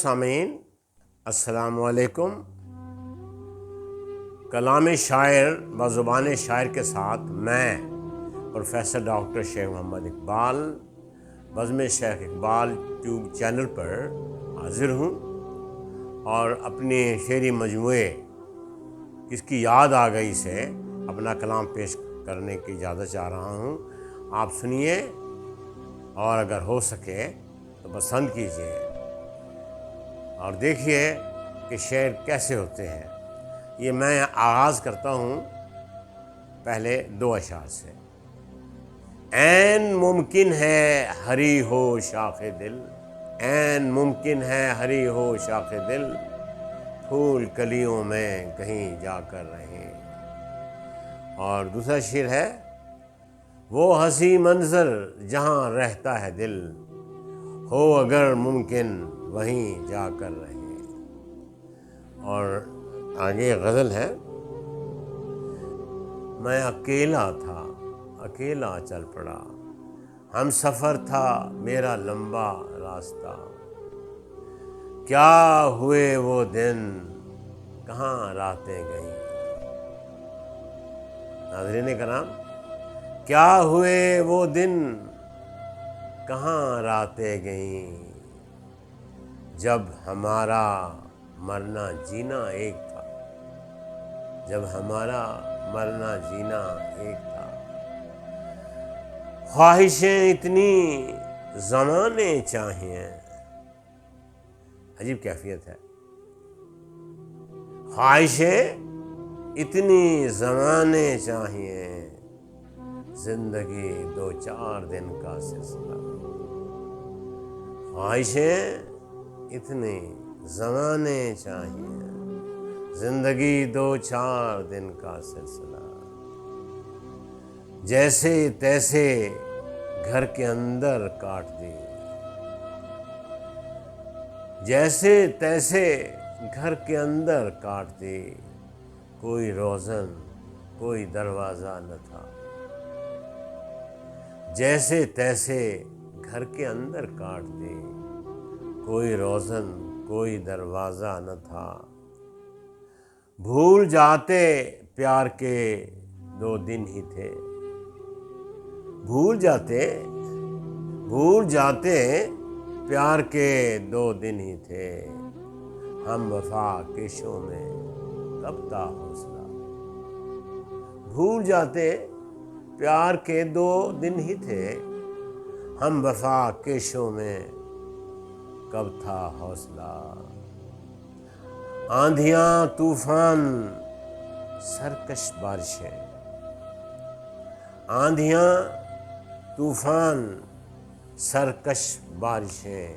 سامعین، السلام علیکم۔ کلام شاعر بزبان شاعر کے ساتھ میں پروفیسر ڈاکٹر شیخ محمد اقبال بزم شیخ اقبال ٹیوب چینل پر حاضر ہوں اور اپنے شعری مجموعے کس کی یاد آ گئی سے اپنا کلام پیش کرنے کی اجازت چاہ رہا ہوں۔ آپ سنیے اور اگر ہو سکے تو پسند کیجیے اور دیکھیے کہ شعر کیسے ہوتے ہیں۔ یہ میں آغاز کرتا ہوں پہلے دو اشعار سے۔ عین ممکن ہے ہری ہو شاخ دل، عین ممکن ہے ہری ہو شاخ دل، پھول کلیوں میں کہیں جا کر رہیں۔ اور دوسرا شعر ہے، وہ ہنسی منظر جہاں رہتا ہے دل، ہو اگر ممکن وہیں جا کر رہیں۔ اور آگے غزل ہے، میں اکیلا تھا اکیلا چل پڑا، ہم سفر تھا میرا لمبا راستہ، کیا ہوئے وہ دن کہاں راتیں گئیں۔ ناظرین کرام، کیا ہوئے وہ دن کہاں راتیں گئیں، جب ہمارا مرنا جینا ایک تھا، جب ہمارا مرنا جینا ایک تھا، خواہشیں اتنی زمانے چاہیے۔ عجیب کیفیت ہے، خواہشیں اتنی زمانے چاہیے، زندگی دو چار دن کا سلسلہ، خواہشیں اتنی زمانے چاہیے، زندگی دو چار دن کا سلسلہ، جیسے تیسے گھر کے اندر کاٹ دی، جیسے تیسے گھر کے اندر کاٹ دی، کوئی روزن کوئی دروازہ نہ تھا، جیسے تیسے گھر کے اندر کاٹ دی، کوئی روزن کوئی دروازہ نہ تھا، بھول جاتے پیار کے دو دن ہی تھے، بھول جاتے پیار کے دو دن ہی تھے، ہم وفا کشوں میں کب تھا حوصلہ، بھول جاتے پیار کے دو دن ہی تھے، ہم وفا کشوں میں کب تھا حوصلہ، آندھیاں طوفان سرکش بارشیں، آندھیاں طوفان سرکش بارشیں،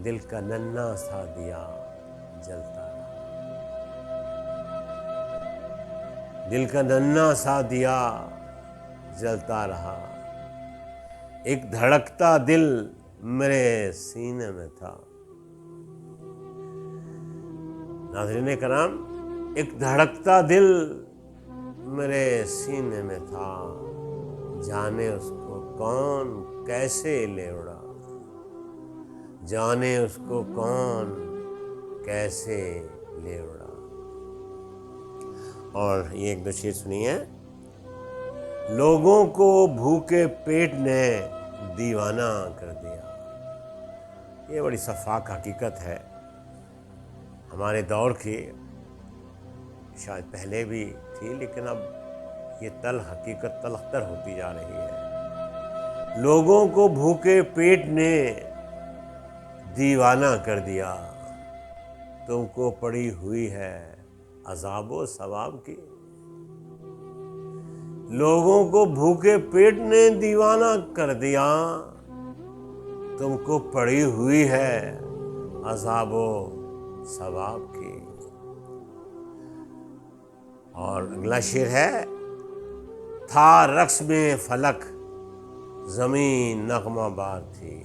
دل کا ننھا سا دیا جلتا رہا، دل کا ننھا سا دیا جلتا رہا، ایک دھڑکتا دل میرے سینے میں تھا۔ ناظرین کرام، ایک دھڑکتا دل میرے سینے میں تھا، جانے اس کو کون کیسے لے اڑا، جانے اس کو کون کیسے لے اڑا۔ اور یہ ایک دو شعر سنیے۔ لوگوں کو بھوکے پیٹ نے دیوانہ کر دیا، یہ بڑی صفاق حقیقت ہے ہمارے دور کی، شاید پہلے بھی تھی لیکن اب یہ حقیقت تلخ تر ہوتی جا رہی ہے۔ لوگوں کو بھوکے پیٹ نے دیوانہ کر دیا، تم کو پڑی ہوئی ہے عذاب و ثواب کی، لوگوں کو بھوکے پیٹ نے دیوانہ کر دیا، تم کو پڑی ہوئی ہے عذاب و ثواب کی۔ اور اگلا شعر ہے، تھا رقص میں فلک زمین نغمہ بار تھی،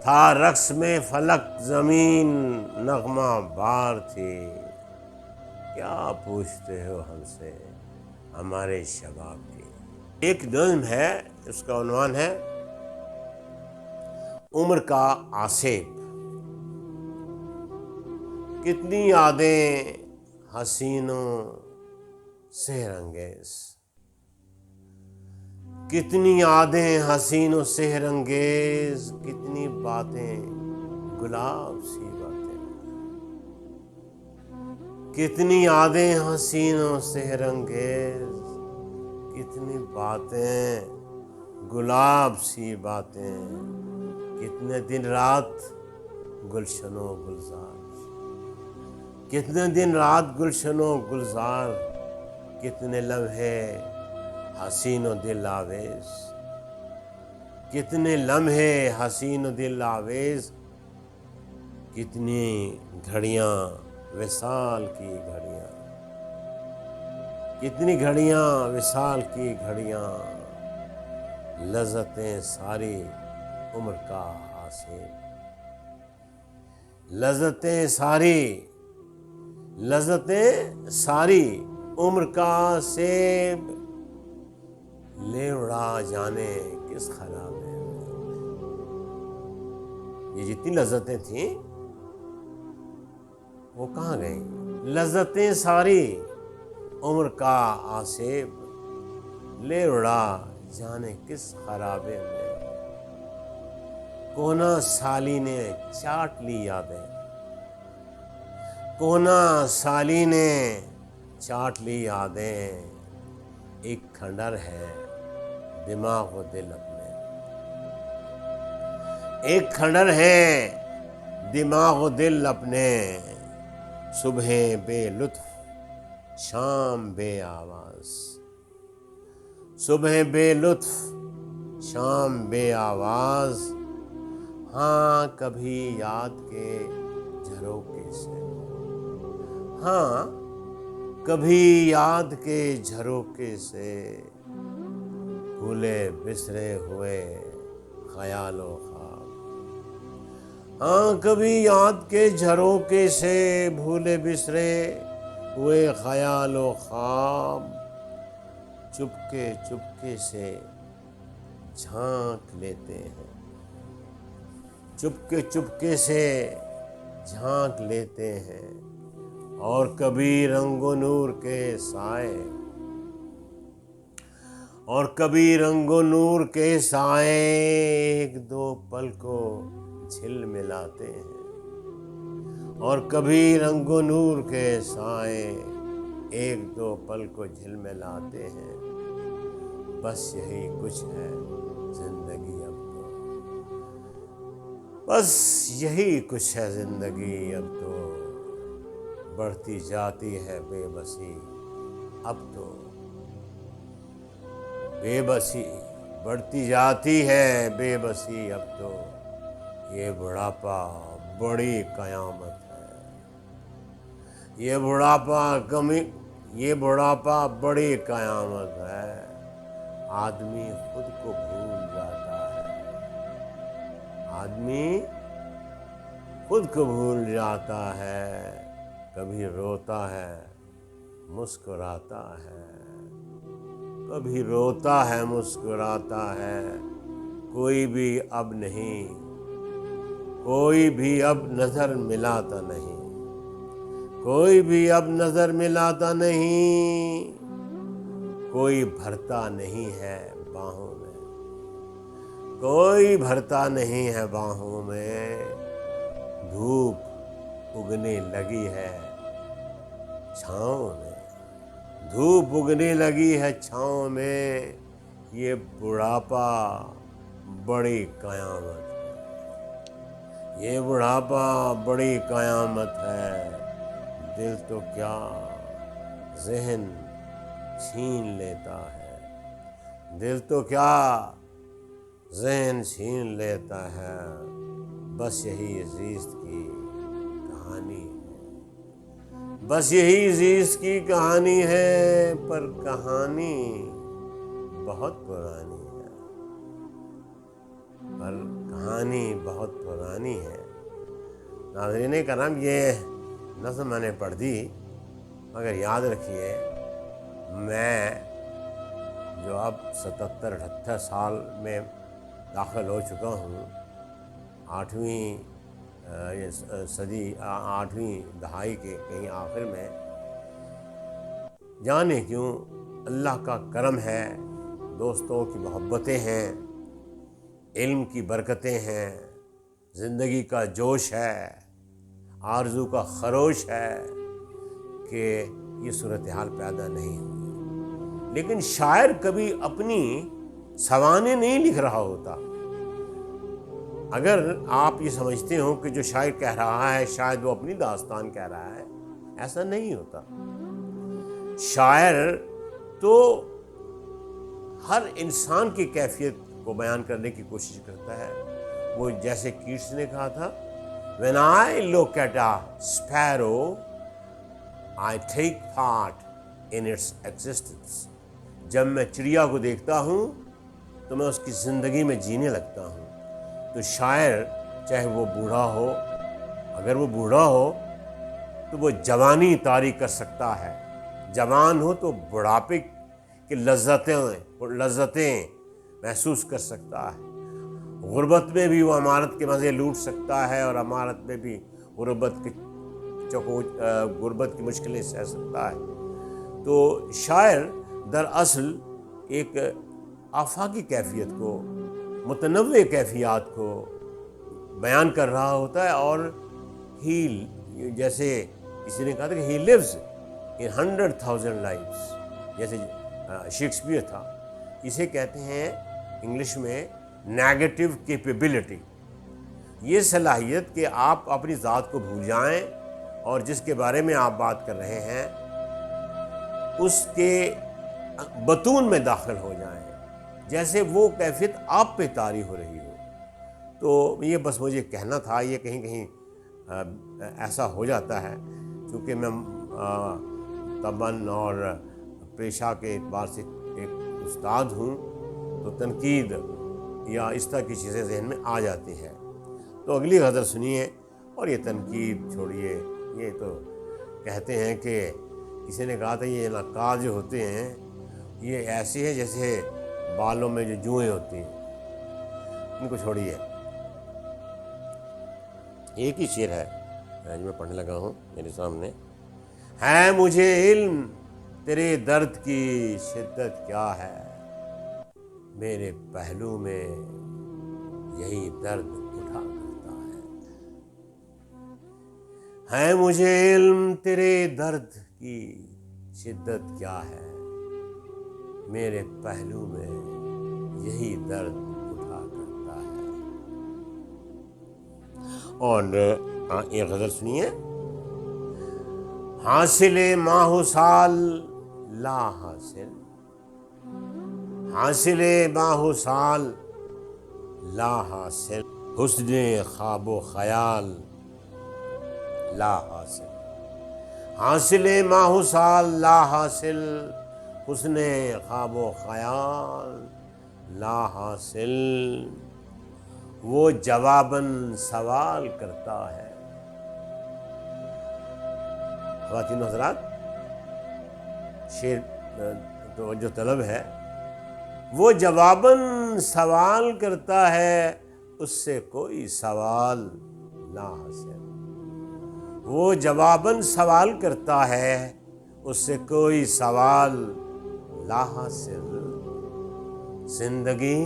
تھا رقص میں فلک زمین نغمہ بار تھی، کیا پوچھتے ہو ہم سے ہمارے شباب کی۔ ایک نظم ہے، اس کا عنوان ہے عمر کا آسیب، کتنی یادیں حسینوں سحر انگیز، کتنی یادیں حسینوں سحر انگیز، کتنی باتیں گلاب سی باتیں، کتنی یادیں حسینوں سحر انگیز، کتنی باتیں گلاب سی باتیں، کتنے دن رات گلشن و گلزار، کتنے دن رات گلشن و گلزار، کتنے لمحے حسین و دل آویز، کتنے لمحے حسین و دل آویز، کتنی گھڑیاں وصال کی گھڑیاں، کتنی گھڑیاں وصال کی گھڑیاں، لذتیں ساری عمر کا آسیب، لذتیں ساری عمر کا سیب، لے اڑا جانے کس خرابے میں۔ یہ جتنی لذتیں تھیں وہ کہاں گئیں؟ لذتیں ساری عمر کا آسیب، لے اڑا جانے کس خرابے میں۔ کونا سالی نے چاٹ لی یادیں، کونا سالی نے چاٹ لی یادیں، ایک کھنڈر ہے دماغ و دل اپنے، ایک کھنڈر ہے دماغ و دل اپنے، صبحیں بے لطف شام بے آواز، صبح بے لطف شام بے آواز، ہاں کبھی یاد کے جھروکے سے، ہاں کبھی یاد کے جھروکے سے، بھولے بسرے ہوئے خیال و خواب، ہاں کبھی یاد کے جھروکے سے، بھولے بسرے ہوئے خیال و خواب، چپکے چپکے سے جھانک لیتے ہیں، چپکے چپکے سے جھانک لیتے ہیں، اور کبھی رنگ و نور کے سائے، اور کبھی رنگ و نور کے سائے، ایک دو پل کو جھل ملاتے ہیں، اور کبھی رنگ و نور کے سائے، ایک دو پل کو جھل ملاتے ہیں، بس یہی کچھ ہے زندگی اب تو، بس یہی کچھ ہے زندگی اب تو، بڑھتی جاتی ہے بے بسی اب تو، بے بسی بڑھتی جاتی ہے بے بسی اب تو، یہ بڑھاپا بڑی قیامت ہے، یہ بڑھاپا بڑی قیامت ہے، آدمی خود کو بھول جاتا ہے، آدمی خود کو بھول جاتا ہے، کبھی روتا ہے مسکراتا ہے، کبھی روتا ہے مسکراتا ہے، کوئی بھی اب نہیں، کوئی بھی اب نظر ملاتا نہیں، کوئی بھی اب نظر ملاتا نہیں، کوئی بھرتا نہیں ہے باہوں میں، کوئی بھرتا نہیں ہے باہوں میں، دھوپ اگنے لگی ہے چھاؤں میں، دھوپ اگنے لگی ہے چھاؤں میں، یہ بڑھاپا بڑی قیامت ہے، یہ بڑھاپا بڑی قیامت ہے، دل تو کیا ذہن چھین لیتا ہے، دل تو کیا ذہن چھین لیتا ہے، بس یہی زیست کی کہانی ہے، بس یہی زیست کی کہانی ہے، پر کہانی بہت پرانی ہے، پر کہانی بہت پرانی ہے۔ ناظرین کرام، یہ نظم میں نے پڑھ دی، مگر یاد رکھیے میں جو اب 77-78 سال میں داخل ہو چکا ہوں، 8ویں صدی 8ویں دہائی کے کہیں آخر میں، جانے کیوں اللہ کا کرم ہے، دوستوں کی محبتیں ہیں، علم کی برکتیں ہیں، زندگی کا جوش ہے، آرزو کا خروش ہے کہ یہ صورتحال پیدا نہیں ہوئی۔ لیکن شاعر کبھی اپنی سوانح نہیں لکھ رہا ہوتا۔ اگر آپ یہ سمجھتے ہو کہ جو شاعر کہہ رہا ہے شاید وہ اپنی داستان کہہ رہا ہے، ایسا نہیں ہوتا۔ شاعر تو ہر انسان کی کیفیت کو بیان کرنے کی کوشش کرتا ہے۔ وہ جیسے کیٹس نے کہا تھا، When I look at a sparrow, I take part in its existence. جب میں چڑیا کو دیکھتا ہوں تو میں اس کی زندگی میں جینے لگتا ہوں۔ تو شاعر چاہے وہ بوڑھا ہو، اگر وہ بوڑھا ہو تو وہ جوانی طاری کر سکتا ہے، جوان ہو تو بڑھاپے کی لذتیں محسوس کر سکتا ہے، غربت میں بھی وہ امارت کے مزے لوٹ سکتا ہے، اور امارت میں بھی غربت کی مشکلیں سہ سکتا ہے۔ تو شاعر دراصل ایک آفاقی کیفیت کو، متنوع کیفیات کو بیان کر رہا ہوتا ہے، اور جیسے کسی نے کہا تھا کہ he lives in 100,000 lives، جیسے شیکسپیئر تھا۔ اسے کہتے ہیں انگلش میں نیگیٹو کیپیبلٹی، یہ صلاحیت کہ آپ اپنی ذات کو بھول جائیں اور جس کے بارے میں آپ بات کر رہے ہیں اس کے بطون میں داخل ہو جائیں، جیسے وہ کیفیت آپ پہ طاری ہو رہی ہو۔ تو یہ بس مجھے کہنا تھا، یہ کہیں کہیں ایسا ہو جاتا ہے کیونکہ میں طبعاً اور پیشہ کے اعتبار سے ایک استاد ہوں، تو تنقید یا اس طرح کی چیزیں ذہن میں آ جاتی ہیں۔ تو اگلی غزل سنیے، اور یہ تنقید چھوڑیے۔ یہ تو کہتے ہیں کہ کسی نے کہا تھا یہ نقاد جو ہوتے ہیں یہ ایسے ہیں جیسے بالوں میں جو جوئیں ہوتی ہیں، ان کو چھوڑیے۔ ایک ہی شعر ہے جو میں پڑھنے لگا ہوں میرے سامنے، ہے مجھے علم تیرے درد کی شدت کیا ہے، میرے پہلو میں یہی درد اٹھا کرتا ہے مجھے علم تیرے درد کی شدت کیا ہے، میرے پہلو میں یہی درد اٹھا کرتا ہے۔ اور ایک غزل سنیے، حاصل ماہ سال لا حاصل، حاصل ماہ سال لا حاصل، حسن خواب و خیال لا حاصل، حاصل ماہ سال لا حاصل، حسن خواب و خیال لا حاصل، وہ جواباً سوال کرتا ہے۔ خواتین و حضرات، شعر توجہ طلب ہے، وہ جواباً سوال کرتا ہے، اس سے کوئی سوال لا حاصل، وہ جواباً سوال کرتا ہے، اس سے کوئی سوال لا حاصل۔ زندگی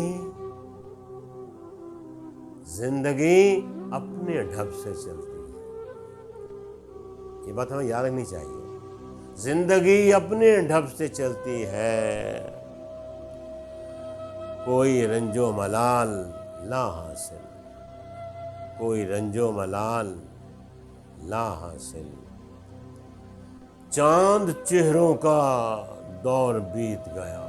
اپنے ڈھب سے چلتی ہے، یہ بات ہمیں یاد رکھنی چاہیے۔ زندگی اپنے ڈھب سے چلتی ہے، کوئی رنج و ملال لا حاصل، کوئی رنج و ملال لا حاصل، چاند چہروں کا دور بیت گیا،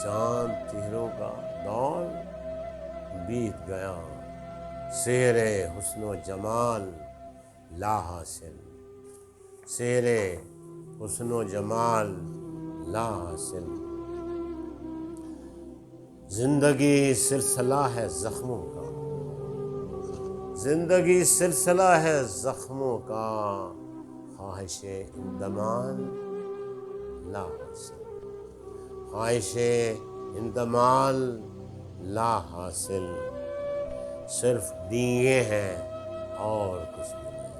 چاند چہروں کا دور بیت گیا، سیر حسن و جمال لا حاصل، سیر حسن و جمال لا حاصل، زندگی سلسلہ ہے زخموں کا، زندگی سلسلہ ہے زخموں کا، خواہش اندمان لا حاصل، خواہش اندمان لا حاصل، صرف ڈینگے ہیں اور کچھ بھی نہیں،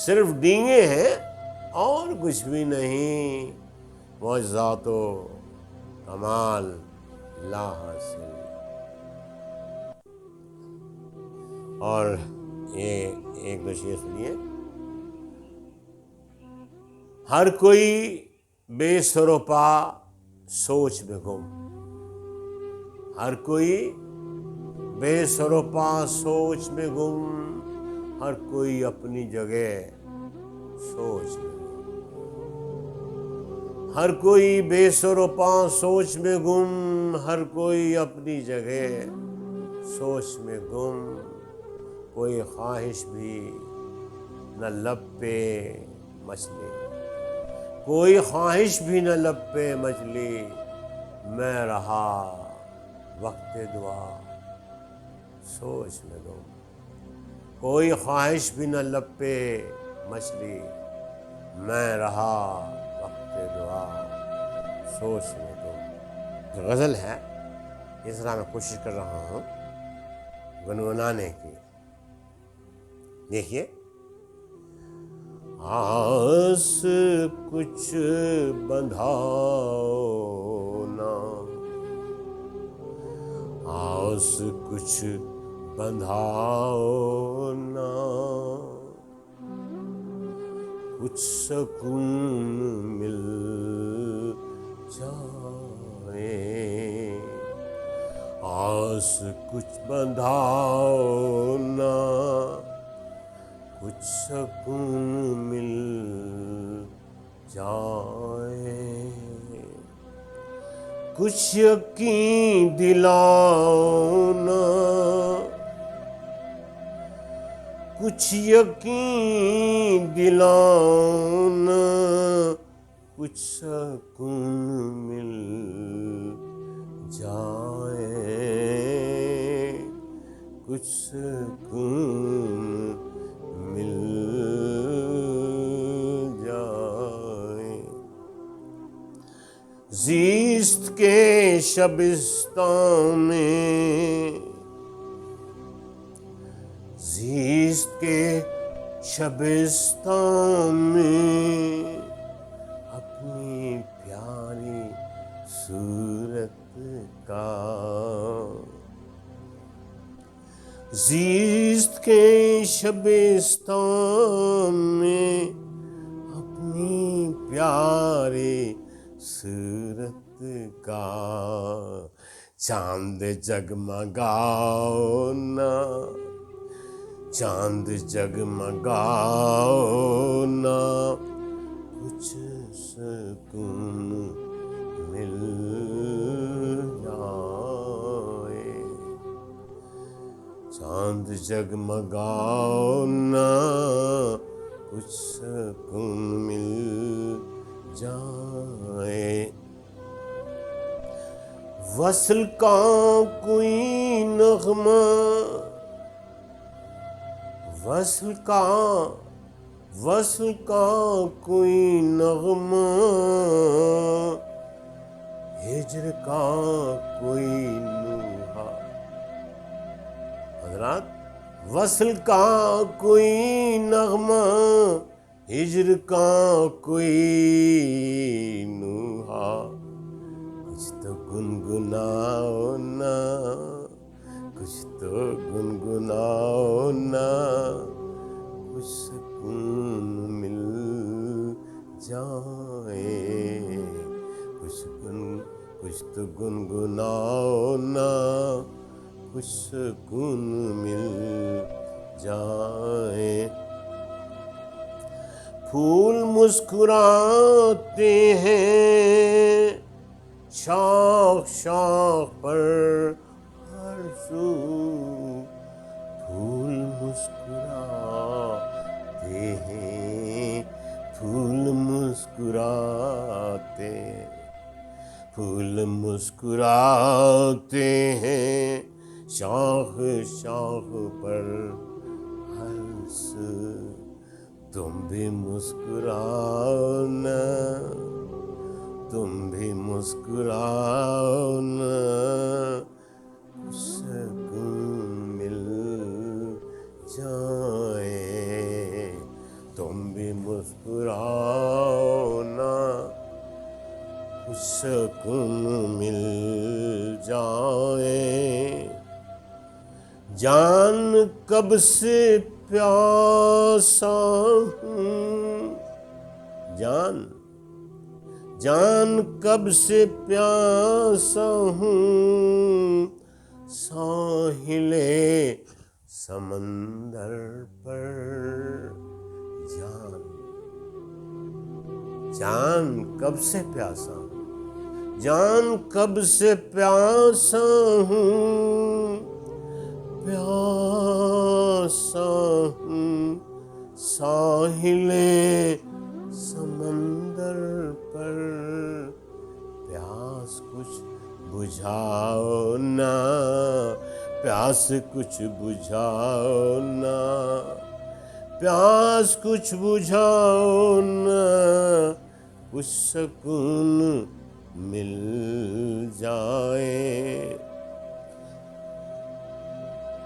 صرف ڈینگے ہیں اور کچھ بھی نہیں، معجزات و کمال لا حاصل۔ اور یہ ایک دو شعر سنیے۔ ہر کوئی بے سر و پا سوچ میں گم، ہر کوئی بے سر و پا سوچ میں گم، ہر کوئی اپنی جگہ سوچ میں گم، ہر کوئی بے سر و پا سوچ میں گم، ہر کوئی اپنی جگہ سوچ میں گم، کوئی خواہش بھی نہ لب پہ مچلی، کوئی خواہش بھی نہ لب پہ مچلی، میں رہا وقت دعا سوچ میں گم، کوئی خواہش بھی نہ لب پہ مچلی، میں رہا وقت دعا سوچ میں گم۔ غزل ہے، اس طرح میں کوشش کر رہا ہوں گنگنانے کی۔ دیکھیے، آس کچھ بندھاؤ نا، آس کچھ بندھاؤ نا، کچھ سکون مل جائے، آس کچھ بندھاؤ نا، کچھ سکون مل جائے، کچھ یقین دلاؤ نا، کچھ یقین دلاؤ نا، کچھ سکون مل جائے، کچھ سکون مل جائے۔ زیست کے شبستان میں، زیست کے شبستان میں، اپنی پیاری صورت کا، زیست کے شبستان میں، اپنی پیاری صورت کا، چاند جگمگاؤ نا، چاند جگمگاؤ نا، کچھ سکون مل جائے، چاند جگمگاؤ نا، کچھ سکون مل جائے، وصل کا کوئی نغمہ، وصل کا کوئی نغمہ، ہجر کا کوئی نوحہ، حضرات، وصل کا کوئی نغمہ، ہجر کا کوئی نوحہ، کچھ تو گنگناؤ نا، کچھ تو گنگناؤ نا، کچھ سکون مل جائے، کچھ تو گنگناؤ نا، کچھ سکون مل جائے۔ پھول مسکراتے ہیں شاخ شاخ پر ہر سو، پھول مسکراتے ہیں، پھول مسکراتے، پھول مسکراتے ہیں شاخ شاخ پر ہر سو، تم بھی مسکراؤ نا، تم بھی مسکراؤ نا، کچھ سکون مل جائیں، تم بھی مسکراؤ نا، کچھ سکون مل جائے۔ جان کب سے پیاسا ہوں، جان کب سے پیاسا ہوں، ساحل سمندر پر۔ جان کب سے پیاسا ہوں، جان کب سے پیاسا ہوں، پیاسا ہوں، ساحل سمندر پر۔ پیاس کچھ بجھاؤ نا، پیاس کچھ بجھاؤ نا، پیاس کچھ بجھاؤ نا، کچھ سکون مل جائے۔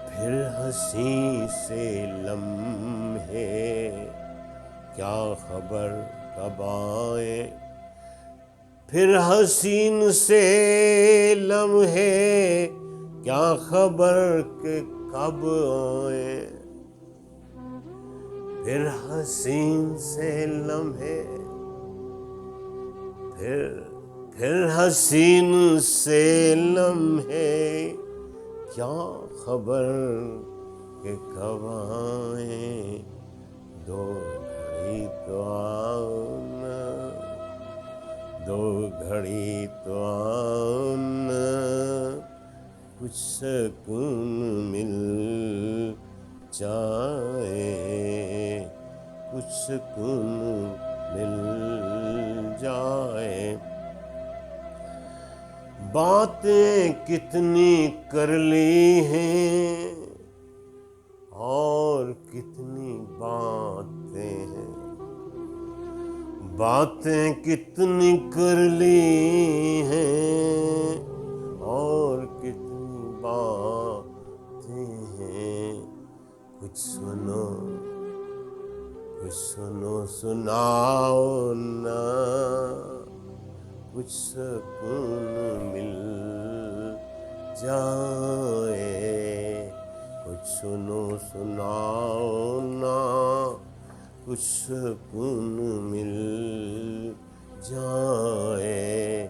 پھر ہنسی سے لمحے کیا خبر کب آئے، پھر حسین سے لمحے کیا خبر کہ کب آئے۔ پھر حسین سے لمحے، پھر حسین سے لمحے کیا خبر کہ کب آئیں، دو گھڑی تو آؤ نا، دو گھڑی تو آؤ نا، کچھ سکون مل جائے، کچھ سکون مل جائے۔ باتیں کتنی کر لی ہیں اور کتنی باتیں ہیں، باتیں کتنی کر لی ہیں اور کتنی باتیں ہیں۔ کچھ سنو، کچھ سنو سناؤ نا، کچھ سکون مل جائے۔ کچھ سنو سناؤ نا، کچھ سکون مل جائے۔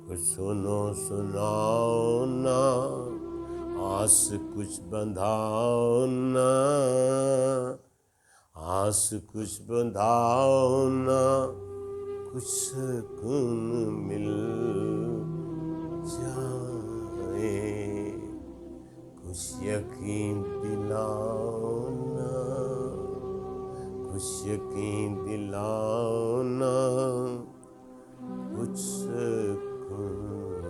کچھ سنو سناؤ نا، آس کچھ بندھاؤ نا، آس کچھ بندھاؤ نا، کچھ سکون مل جائے۔ کچھ یقین دلاؤ نا، کچھ یقین دلاؤ نا، کچھ سکون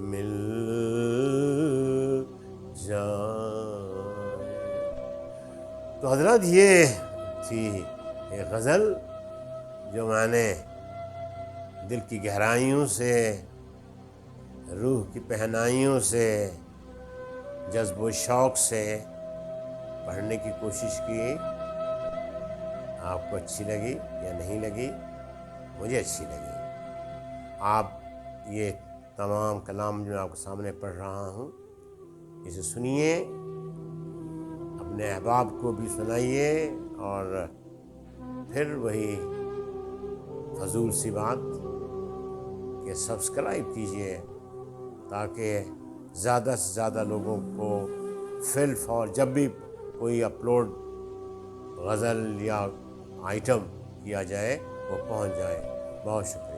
مل جائے۔ تو حضرات یہ تھی ایک غزل جو میں نے دل کی گہرائیوں سے، روح کی پہنائیوں سے، جذب و شوق سے پڑھنے کی کوشش کی۔ آپ کو اچھی لگی یا نہیں لگی؟ مجھے اچھی لگی۔ آپ یہ تمام کلام جو میں آپ کے سامنے پڑھ رہا ہوں، اسے سنیے، اپنے احباب کو بھی سنائیے، اور پھر وہی فضول سی بات کہ سبسکرائب کیجئے تاکہ زیادہ سے زیادہ لوگوں کو فی الفور جب بھی کوئی اپلوڈ غزل یا آئٹم کیا جائے وہ پہنچ جائے۔ بہت شکریہ۔